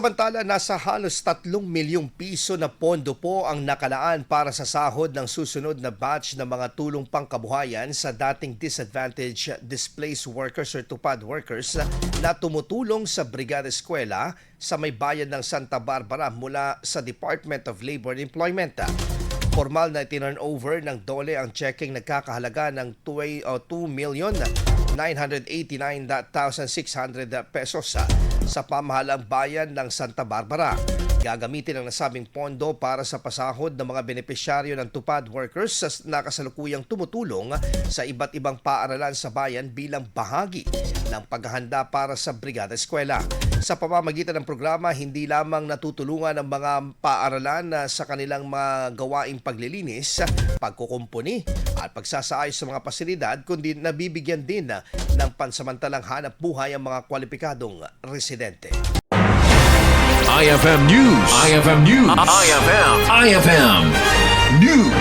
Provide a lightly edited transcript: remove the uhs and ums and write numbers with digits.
Samantala, nasa halos 3 milyong piso na pondo po ang nakalaan para sa sahod ng susunod na batch ng mga tulong pangkabuhayan sa dating disadvantaged displaced workers or Tupad workers na tumutulong sa Brigada Eskwela sa may bayan ng Santa Barbara mula sa Department of Labor and Employment. Formal na tinurnover ng DOLE ang checking nagkakahalaga ng 2,989,600 pesos sa pamahalang bayan ng Santa Barbara. Gagamitin ang nasabing pondo para sa pasahod ng mga benepisyaryo ng Tupad workers na kasalukuyang tumutulong sa iba't ibang paaralan sa bayan bilang bahagi ng paghahanda para sa Brigada Eskwela. Sa pamamagitan ng programa, hindi lamang natutulungan ang mga paaralan sa kanilang mga gawaing paglilinis, pagkukumpuni at pagsasaayos sa mga pasilidad, kundi nabibigyan din ng pansamantalang hanap buhay ang mga kwalipikadong residente. IFM News. IFM News. IFM News.